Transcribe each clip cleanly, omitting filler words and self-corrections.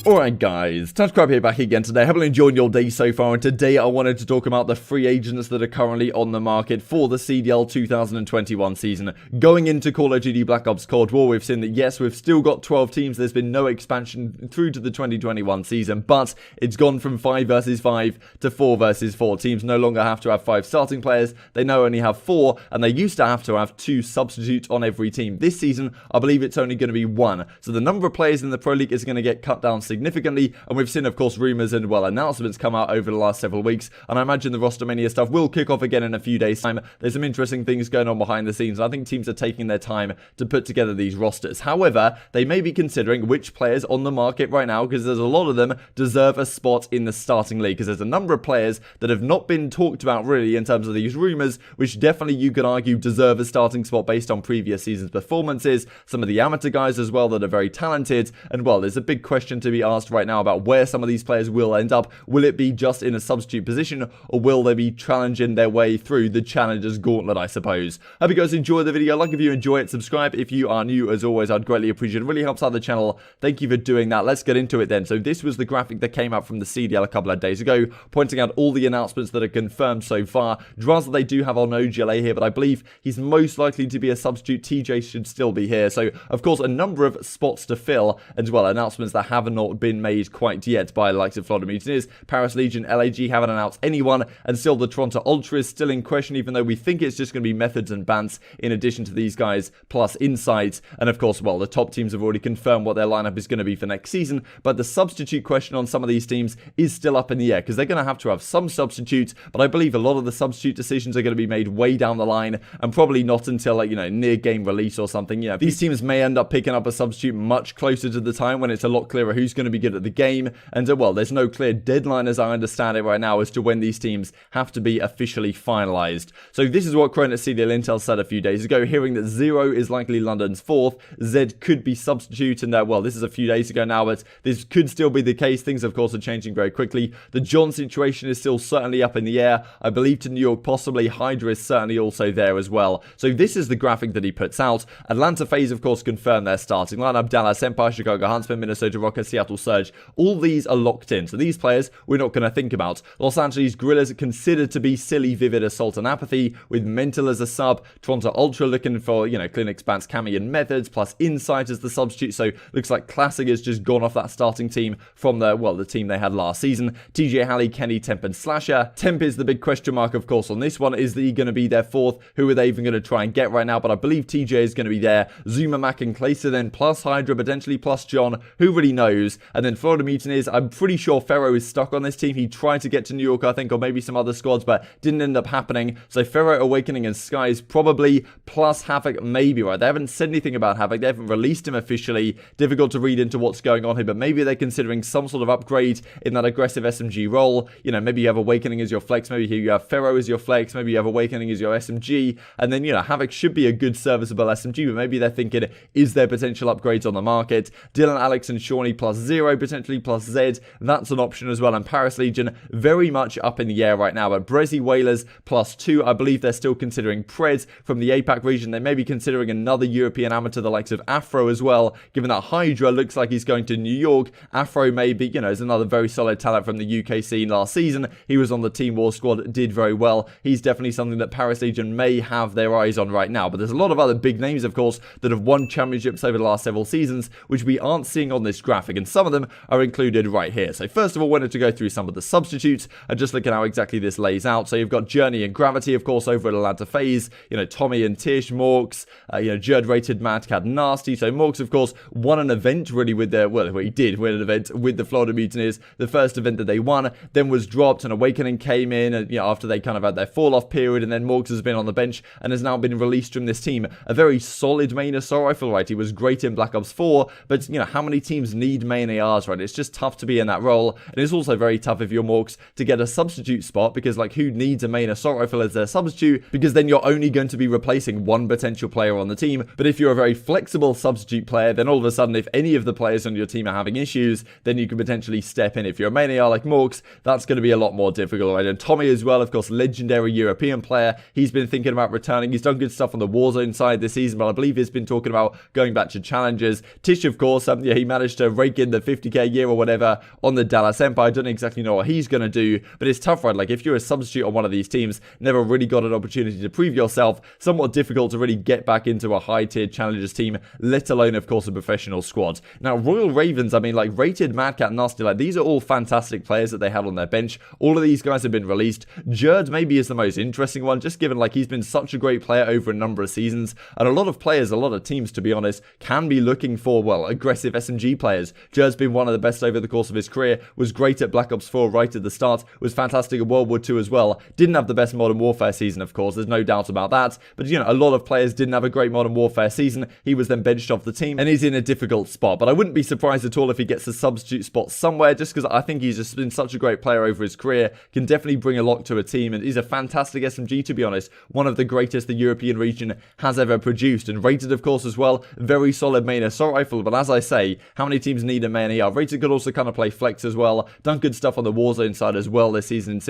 Alright guys, Touchcrab here back again today. Hope you're enjoying your day so far, and today I wanted to talk about the free agents that are currently on the market for the CDL 2021 season. Going into Call of Duty Black Ops Cold War, we've seen that yes, we've still got 12 teams, there's been no expansion through to the 2021 season, but it's gone from 5 versus 5 to 4 versus 4. Teams no longer have to have 5 starting players, they now only have 4, and they used to have 2 substitutes on every team. This season, I believe it's only going to be 1, so the number of players in the Pro League is going to get cut down significantly, and we've seen of course rumours and well announcements come out over the last several weeks, and I imagine the roster mania stuff will kick off again in a few days time. There's some interesting things going on behind the scenes, and I think teams are taking their time to put together these rosters. However, they may be considering which players on the market right now, because there's a lot of them deserve a spot in the starting league, because there's a number of players that have not been talked about really in terms of these rumours, which definitely you could argue deserve a starting spot based on previous seasons' performances. Some of the amateur guys as well that are very talented, and well, there's a big question to be asked right now about where some of these players will end up. Will it be just in a substitute position, or will they be challenging their way through the Challengers Gauntlet, I suppose? Hope you guys enjoy the video. Like if you enjoy it, subscribe if you are new. As always, I'd greatly appreciate it. It really helps out the channel. Thank you for doing that. Let's get into it then. So this was the graphic that came out from the CDL a couple of days ago, pointing out all the announcements that are confirmed so far. Drasla they do have on OGLA here, but I believe he's most likely to be a substitute. TJ should still be here. So of course a number of spots to fill, as well announcements that have not been made quite yet by the likes of Florida Mutineers, Paris Legion, LAG haven't announced anyone, and still the Toronto Ultra is still in question, even though we think it's just going to be Methods and Bants in addition to these guys, plus Insights. And of course, well, the top teams have already confirmed what their lineup is going to be for next season, but the substitute question on some of these teams is still up in the air, because they're going to have some substitutes, but I believe a lot of the substitute decisions are going to be made way down the line, and probably not until, like, you know, near game release or something. You know, these teams may end up picking up a substitute much closer to the time when it's a lot clearer who's going to be good at the game, and well, there's no clear deadline as I understand it right now as to when these teams have to be officially finalized. So this is what Cronut CDL Intel said a few days ago, hearing that Zero is likely London's 4th, Zed could be substitute, and well, this is a few days ago now, but this could still be the case. Things of course are changing very quickly. The John situation is still certainly up in the air. I believe to New York possibly. Hydra is certainly also there as well. So this is the graphic that he puts out. Atlanta FaZe of course confirmed their starting lineup. Dallas Empire, Chicago Huntsmen, Minnesota Rockets, Seattle Surge, all these are locked in. So these players we're not going to think about. Los Angeles Guerrillas are considered to be Silly, Vivid, Assault and Apathy, with Mental as a sub. Toronto Ultra looking for, you know, Clinics, Bants, Cami and Methods, plus Insight as the substitute. So looks like Classic has just gone off that starting team from the team they had last season. TJ Halley, Kenny, Temp and Slasher. Temp is the big question mark of course on this one. Is he going to be their 4th? Who are they even going to try and get right now? But I believe TJ is going to be there. Zuma, Mac and Clayster then, plus Hydra, potentially plus John. Who really knows? And then Florida Mutineers, I'm pretty sure Ferro is stuck on this team. He tried to get to New York, I think, or maybe some other squads, but didn't end up happening. So Ferro, Awakening and Skies probably, plus Havoc maybe, right? They haven't said anything about Havoc. They haven't released him officially. Difficult to read into what's going on here, but maybe they're considering some sort of upgrade in that aggressive SMG role. You know, maybe you have Awakening as your flex, maybe here you have Ferro as your flex, maybe you have Awakening as your SMG, and then, you know, Havoc should be a good serviceable SMG, but maybe they're thinking, is there potential upgrades on the market? Dylan, Alex and Shawnee plus Zero, potentially plus Zed, that's an option as well. And Paris Legion very much up in the air right now, but Brezzy Whalers plus 2, I believe they're still considering Prez from the APAC region. They may be considering another European amateur, the likes of Afro as well, given that Hydra looks like he's going to New York. Afro maybe, you know, is another very solid talent from the UK scene last season. He was on the Team War squad, did very well. He's definitely something that Paris Legion may have their eyes on right now, but there's a lot of other big names of course that have won championships over the last several seasons, which we aren't seeing on this graphic, and some of them are included right here. So first of all, wanted to go through some of the substitutes and just look at how exactly this lays out. So you've got Journey and Gravity of course over at Atlanta FaZe, you know, Tommy and Tish, Morks, you know, Jerd rated, Mad Cat, Nasty. So Morks of course won an event really with their, well, he did win an event with the Florida Mutineers, the first event that they won, then was dropped and Awakening came in, and, you know, after they kind of had their fall off period, and then Morks has been on the bench and has now been released from this team. A very solid main assault rifle, right? He was great in Black Ops 4, but you know, how many teams need main ARs, right? It's just tough to be in that role, and it's also very tough if you're Morks to get a substitute spot, because like, who needs a main assault rifle as their substitute? Because then you're only going to be replacing one potential player on the team. But if you're a very flexible substitute player, then all of a sudden if any of the players on your team are having issues, then you can potentially step in. If you're a main AR like Morks, that's going to be a lot more difficult, right? And Tommy as well, of course, legendary European player. He's been thinking about returning. He's done good stuff on the Warzone side this season, but I believe he's been talking about going back to challenges. Tish, of course, yeah, he managed to rake making the 50k a year or whatever on the Dallas Empire. I don't exactly know what he's going to do, but it's tough, right? Like, if you're a substitute on one of these teams, never really got an opportunity to prove yourself, somewhat difficult to really get back into a high-tier challengers team, let alone, of course, a professional squad. Now, Royal Ravens, I mean, like, Rated, MadCat, Nasty, like, these are all fantastic players that they had on their bench. All of these guys have been released. Jerd maybe is the most interesting one, just given, like, he's been such a great player over a number of seasons, and a lot of players, a lot of teams, to be honest, can be looking for, well, aggressive SMG players. Jerd's been one of the best over the course of his career, was great at Black Ops 4 right at the start, was fantastic at World War II as well. Didn't have the best Modern Warfare season, of course, there's no doubt about that, but, you know, a lot of players didn't have a great Modern Warfare season. He was then benched off the team, and he's in a difficult spot, but I wouldn't be surprised at all if he gets a substitute spot somewhere, just because I think he's just been such a great player over his career, can definitely bring a lot to a team, and he's a fantastic SMG, to be honest, one of the greatest the European region has ever produced, and Rated, of course, as well, very solid main assault rifle, but as I say, how many teams need a main AR? Rated could also kind of play flex as well, done good stuff on the Warzone side as well this season, in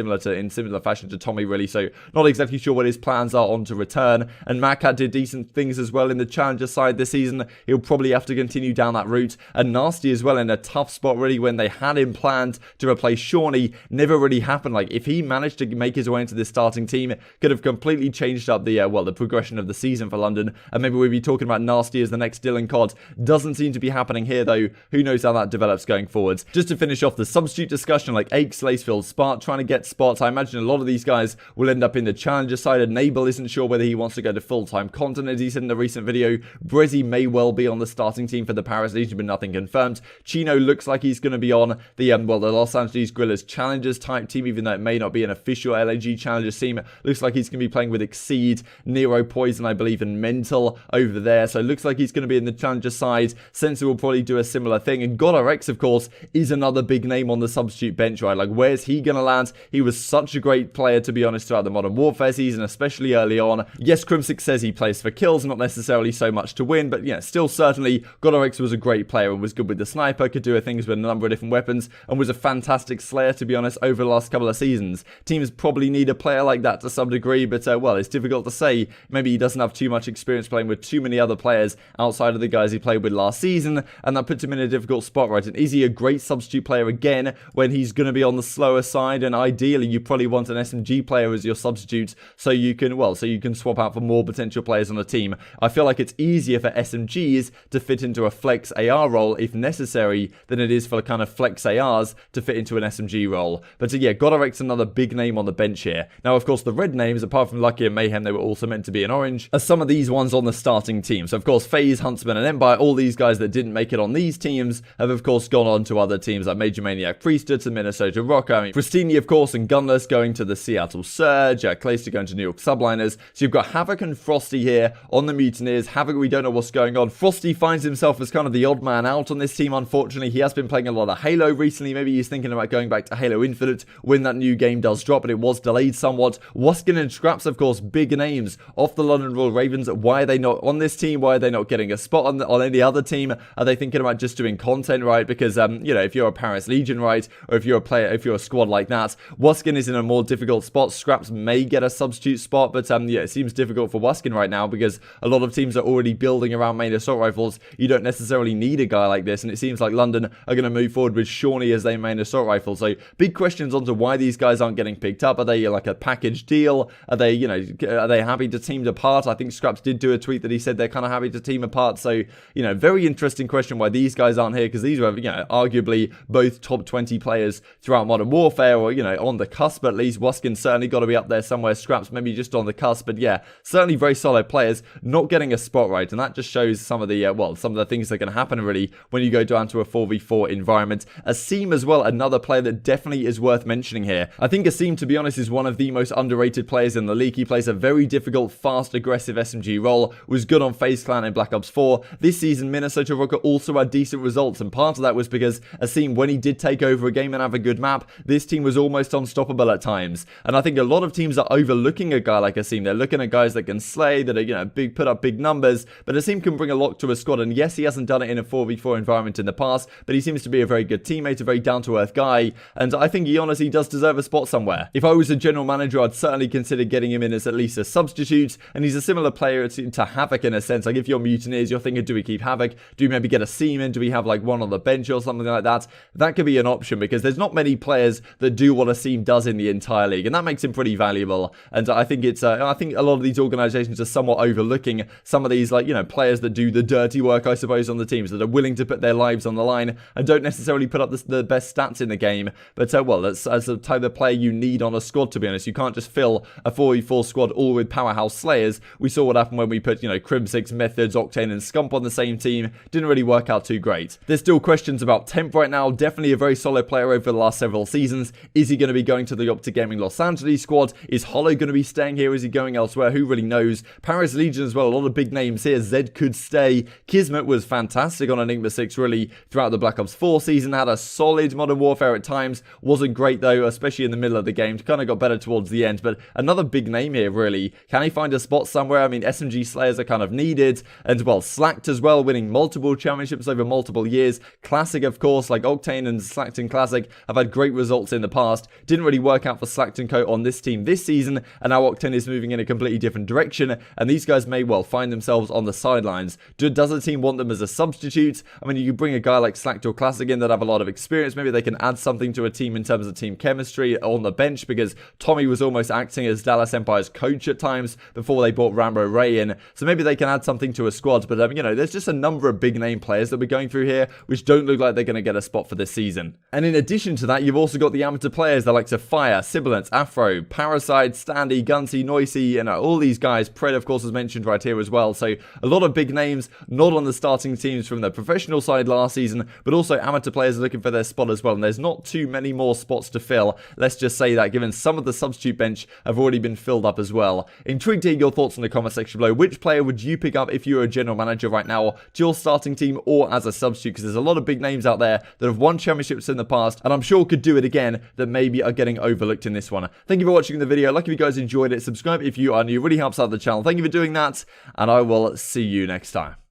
similar fashion to Tommy, really, so not exactly sure what his plans are on to return, and MadCat did decent things as well in the Challenger side this season. He'll probably have to continue down that route, and Nasty as well in a tough spot, really, when they had him planned to replace Shawnee, never really happened. Like, if he managed to make his way into this starting team, it could have completely changed up the, well, the progression of the season for London, and maybe we'd be talking about Nasty as the next Dylan CoD. Doesn't seem to be happening here, though. Who knows how that develops going forwards. Just to finish off the substitute discussion, like Aches, Lacefield, Spark, trying to get spots. I imagine a lot of these guys will end up in the Challenger side. Enable isn't sure whether he wants to go to full-time content, as he said in the recent video. Brezzy may well be on the starting team for the Paris Legion, but nothing confirmed. Chino looks like he's going to be on the, well, the Los Angeles Guerrillas Challengers type team, even though it may not be an official LAG Challengers team. Looks like he's going to be playing with Exceed, Nero, Poison, I believe, and Mental over there. So it looks like he's going to be in the Challenger side. Sensor will probably do a similar thing. And GodRx, of course, is another big name on the substitute bench, right? Like, where's he going to land? He was such a great player, to be honest, throughout the Modern Warfare season, especially early on. Yes, Crimsix says he plays for kills, not necessarily so much to win, but yeah, still certainly GodRx was a great player and was good with the sniper, could do things with a number of different weapons, and was a fantastic slayer, to be honest, over the last couple of seasons. Teams probably need a player like that to some degree, but well, it's difficult to say. Maybe he doesn't have too much experience playing with too many other players outside of the guys he played with last season, and that puts him in a difficult spot, right? And is he a great substitute player again when he's going to be on the slower side? And ideally, you probably want an SMG player as your substitute, so you can, well, so you can swap out for more potential players on the team. I feel like it's easier for SMGs to fit into a flex AR role if necessary than it is for kind of flex ARs to fit into an SMG role. But yeah, GodRx another big name on the bench here. Now, of course, the red names, apart from Lucky and Mayhem, they were also meant to be in orange, are some of these ones on the starting team. So, of course, FaZe, Huntsman, and Empire, all these guys that didn't make it on these teams have, of course, gone on to other teams like Major Maniac Priesthood to Minnesota Rocker. I mean, Pristini, of course, and Gunless going to the Seattle Surge, Clayster going to New York Subliners. So you've got Havoc and Frosty here on the Mutineers. Havoc, we don't know what's going on. Frosty finds himself as kind of the odd man out on this team, unfortunately. He has been playing a lot of Halo recently. Maybe he's thinking about going back to Halo Infinite when that new game does drop, but it was delayed somewhat. Waskin and Scraps, of course, big names off the London Royal Ravens. Why are they not on this team? Why are they not getting a spot on any other team? Are they thinking about just doing content, right? Because, you know, if you're a Paris Legion, right, or if you're a player, if you're a squad like that, Waskin is in a more difficult spot. Scraps may get a substitute spot, but yeah, it seems difficult for Waskin right now because a lot of teams are already building around main assault rifles. You don't necessarily need a guy like this, and it seems like London are going to move forward with Shawnee as their main assault rifle. So big questions onto why these guys aren't getting picked up. Are they like a package deal? Are they, you know, are they happy to team apart? I think Scraps did do a tweet that he said they're kind of happy to team apart. So, you know, very interesting question why these guys aren't here, because these were, you know, arguably both top 20 players throughout Modern Warfare, or, you know, on the cusp at least. Waskin certainly got to be up there somewhere. Scraps maybe just on the cusp, but yeah, certainly very solid players not getting a spot right, and that just shows some of the well, some of the things that are going to happen really when you go down to a 4v4 environment. Asim as well, another player that definitely is worth mentioning here. I think Asim, to be honest, is one of the most underrated players in the league. He plays a very difficult, fast, aggressive SMG role, was good on FaZe Clan in Black Ops 4. This season, Minnesota Rocker also had decent results, and part of that was because Asim, when he did take over a game and have a good map, this team was almost unstoppable at times. And I think a lot of teams are overlooking a guy like Asim. They're looking at guys that can slay, that are, you know, put up big numbers, but Asim can bring a lot to a squad. And yes, he hasn't done it in a 4v4 environment in the past, but he seems to be a very good teammate, a very down-to-earth guy, and I think he honestly does deserve a spot somewhere. If I was a general manager, I'd certainly consider getting him in as at least a substitute, and he's a similar player to Havoc in a sense. Like, if you're Mutineers, you're thinking, do we keep Havoc? Do we maybe get Asim in? Do we have, like, like one on the bench or something like that, that could be an option because there's not many players that do what Asim does in the entire league, and that makes him pretty valuable. And I think it's I think a lot of these organizations are somewhat overlooking some of these, like, you know, players that do the dirty work, I suppose, on the teams, that are willing to put their lives on the line and don't necessarily put up the best stats in the game. But well, that's as the type of player you need on a squad, to be honest. You can't just fill a 4v4 squad all with powerhouse slayers. We saw what happened when we put, you know, Crimsix, Methods, Octane and Scump on the same team. Didn't really work out too great. There's still questions about Temp right now. Definitely a very solid player over the last several seasons. Is he going to be going to the OpTic Gaming Los Angeles squad? Is Hollow going to be staying here? Is he going elsewhere? Who really knows? Paris Legion as well. A lot of big names here. Zed could stay. Kismet was fantastic on Enigma 6 really throughout the Black Ops 4 season. Had a solid Modern Warfare at times. Wasn't great though, especially in the middle of the game. Kind of got better towards the end, but another big name here really. Can he find a spot somewhere? I mean, SMG Slayers are kind of needed. And well, Slacked as well, winning multiple championships over multiple years. Classic, of course, like Octane and Slackton Classic have had great results in the past. Didn't really work out for Slackton Co on this team this season, and now Octane is moving in a completely different direction, and these guys may well find themselves on the sidelines. Does the team want them as a substitute? I mean, you could bring a guy like Slacked or Classic in that have a lot of experience. Maybe they can add something to a team in terms of team chemistry on the bench, because Tommy was almost acting as Dallas Empire's coach at times before they brought Rambo Ray in. So maybe they can add something to a squad, but you know, there's just a number of big name players that we're going through here which don't look like they're going to get a spot for this season. And in addition to that, you've also got the amateur players that like to Fire, Sibilant, Afro, Parasite, Standy, Gunsy, Noisy, and all these guys. Pred, of course, is mentioned right here as well. So a lot of big names, not on the starting teams from the professional side last season, but also amateur players are looking for their spot as well. And there's not too many more spots to fill. Let's just say that, given some of the substitute bench have already been filled up as well. Intrigued to hear your thoughts in the comment section below. Which player would you pick up if you were a general manager right now to your starting team or as a substitute? Because there's a lot of big names out there that have won championships in the past, and I'm sure could do it again, that maybe are getting overlooked in this one. Thank you for watching the video. Like if you guys enjoyed it. Subscribe if you are new. It really helps out the channel. Thank you for doing that, and I will see you next time.